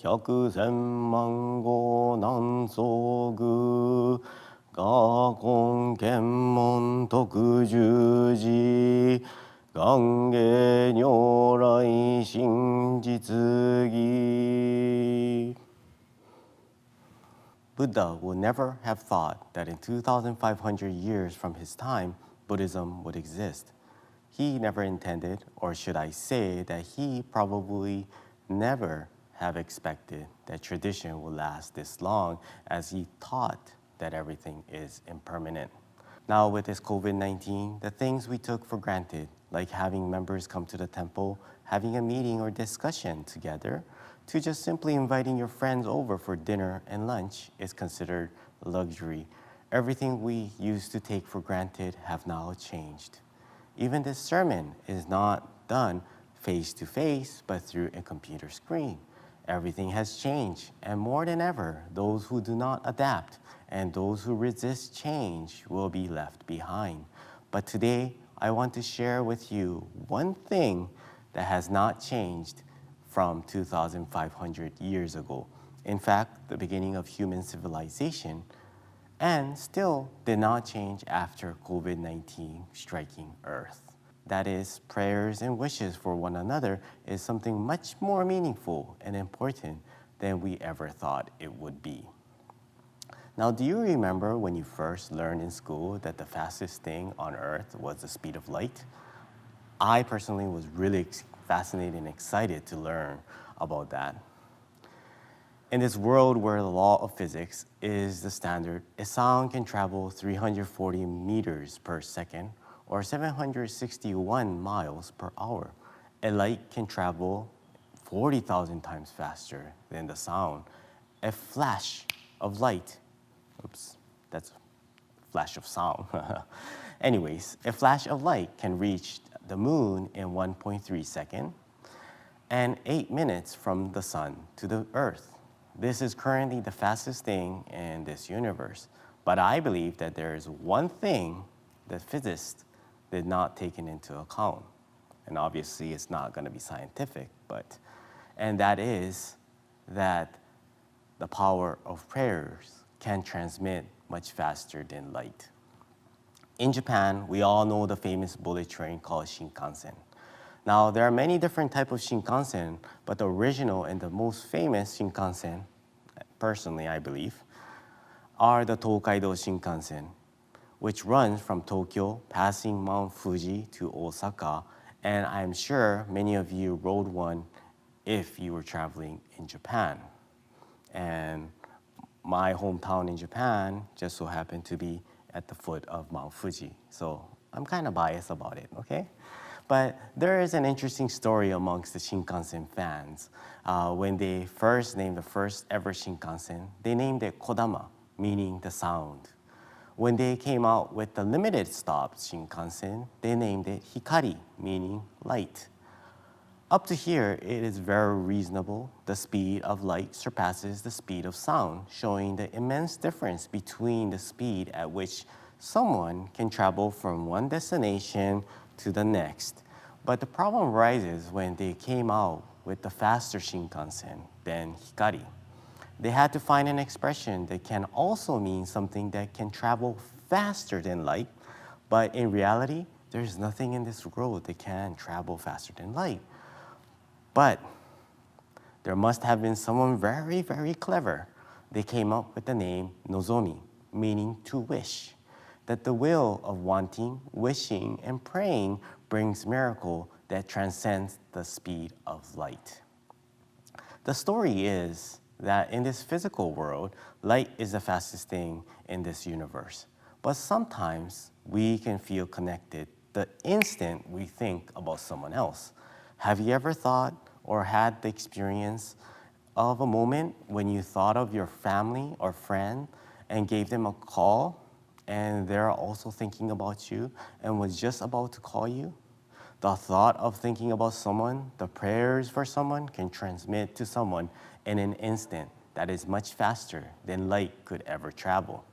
百千万語南宋具我根検問特十字願下如来真実義 Buddha would never have thought that in 2,500 years from his time, Buddhism would exist. He never intended, or should I say that he probably never have expected that tradition would last this long, as he taught that everything is impermanent. Now with this COVID-19, the things we took for granted, like having members come to the temple, having a meeting or discussion together, to just simply inviting your friends over for dinner and lunch is considered luxury. Everything we used to take for granted have now changed. Even this sermon is not done face to face, but through a computer screen. Everything has changed, and more than ever, those who do not adapt and those who resist change will be left behind. But today, I want to share with you one thing that has not changed from 2,500 years ago. In fact, the beginning of human civilization, and still did not change after COVID-19 striking Earth. That is, prayers and wishes for one another is something much more meaningful and important than we ever thought it would be. Now, do you remember when you first learned in school that the fastest thing on Earth was the speed of light? I personally was really fascinated and excited to learn about that. In this world where the law of physics is the standard, a sound can travel 340 meters per second or 761 miles per hour. A light can travel 40,000 times faster than the sound. A flash of light, oops, that's a flash of sound. Anyways, a flash of light can reach the moon in 1.3 seconds and 8 minutes from the sun to the earth. This is currently the fastest thing in this universe. But I believe that there is one thing that physicists did not take into account. And obviously it's not going to be scientific, and that is that the power of prayers can transmit much faster than light. In Japan, we all know the famous bullet train called Shinkansen. Now, there are many different types of Shinkansen, but the original and the most famous Shinkansen, personally I believe, are the Tokaido Shinkansen, which runs from Tokyo, passing Mount Fuji to Osaka, and I'm sure many of you rode one if you were traveling in Japan. And my hometown in Japan just so happened to be at the foot of Mount Fuji, so I'm kind of biased about it, okay? But there is an interesting story amongst the Shinkansen fans. When they first named the first ever Shinkansen, they named it Kodama, meaning the sound. When they came out with the limited stop Shinkansen, they named it Hikari, meaning light. Up to here, it is very reasonable. The speed of light surpasses the speed of sound, showing the immense difference between the speed at which someone can travel from one destination to the next. But the problem arises when they came out with the faster Shinkansen than Hikari. They had to find an expression that can also mean something that can travel faster than light, but in reality, there's nothing in this world that can travel faster than light. But there must have been someone very, very clever. They came up with the name Nozomi, meaning to wish. That the will of wanting, wishing, and praying brings miracle that transcends the speed of light. The story is that in this physical world, light is the fastest thing in this universe. But sometimes we can feel connected the instant we think about someone else. Have you ever thought or had the experience of a moment when you thought of your family or friend and gave them a call and they're also thinking about you and was just about to call you? The thought of thinking about someone, the prayers for someone can transmit to someone in an instant that is much faster than light could ever travel.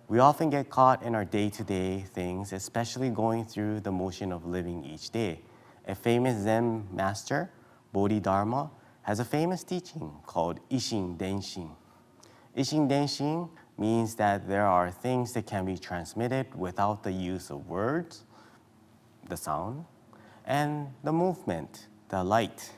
We often get caught in our day-to-day things, especially going through the motion of living each day. A famous Zen master, Dharma, has a famous teaching called Ishin Denshin. Ishin Denshin means that there are things that can be transmitted without the use of words, the sound, and the movement, the light.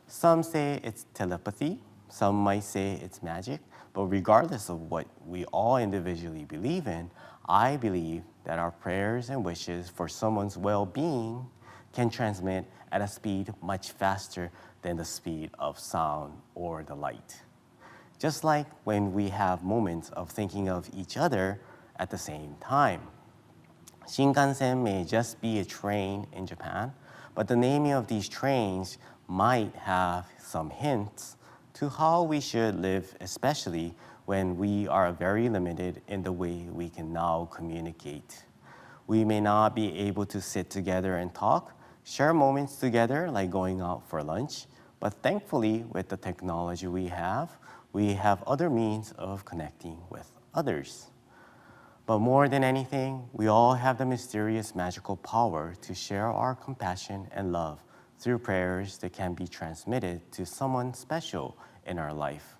Some say it's telepathy, some might say it's magic, but regardless of what we all individually believe in, I believe that our prayers and wishes for someone's well-being can transmit at a speed much faster than the speed of sound or the light. Just like when we have moments of thinking of each other at the same time. Shinkansen may just be a train in Japan, but the naming of these trains might have some hints to how we should live, especially when we are very limited in the way we can now communicate. We may not be able to sit together and talk, share moments together like going out for lunch, but thankfully with the technology we have other means of connecting with others. But more than anything, we all have the mysterious magical power to share our compassion and love through prayers that can be transmitted to someone special in our life.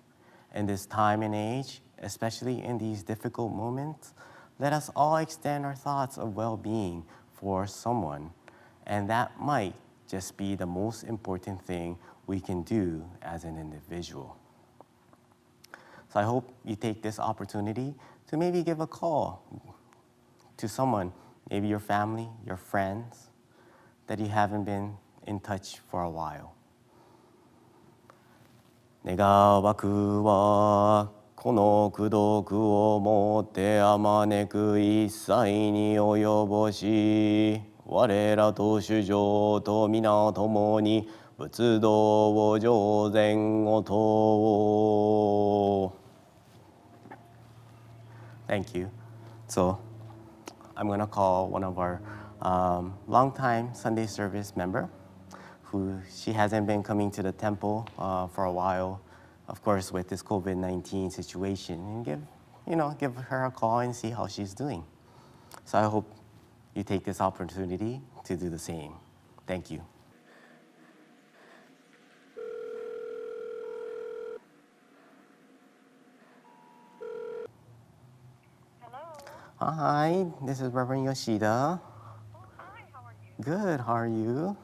In this time and age, especially in these difficult moments, let us all extend our thoughts of well-being for someone, and that might just be the most important thing we can do as an individual. So I hope you take this opportunity to maybe give a call to someone, maybe your family, your friends, that you haven't been in touch for a while. 願わくはこの功徳をもってあまねく一切に及ぼし、我らと主上と皆共に仏道を上善をと。Thank you. So I'm going to call one of our longtime Sunday service member, who she hasn't been coming to the temple for a while, of course, with this COVID-19 situation, and give her a call and see how she's doing. So I hope you take this opportunity to do the same. Thank you. Hi, this is Reverend Yoshida. Oh, hi, how are you? Good, how are you?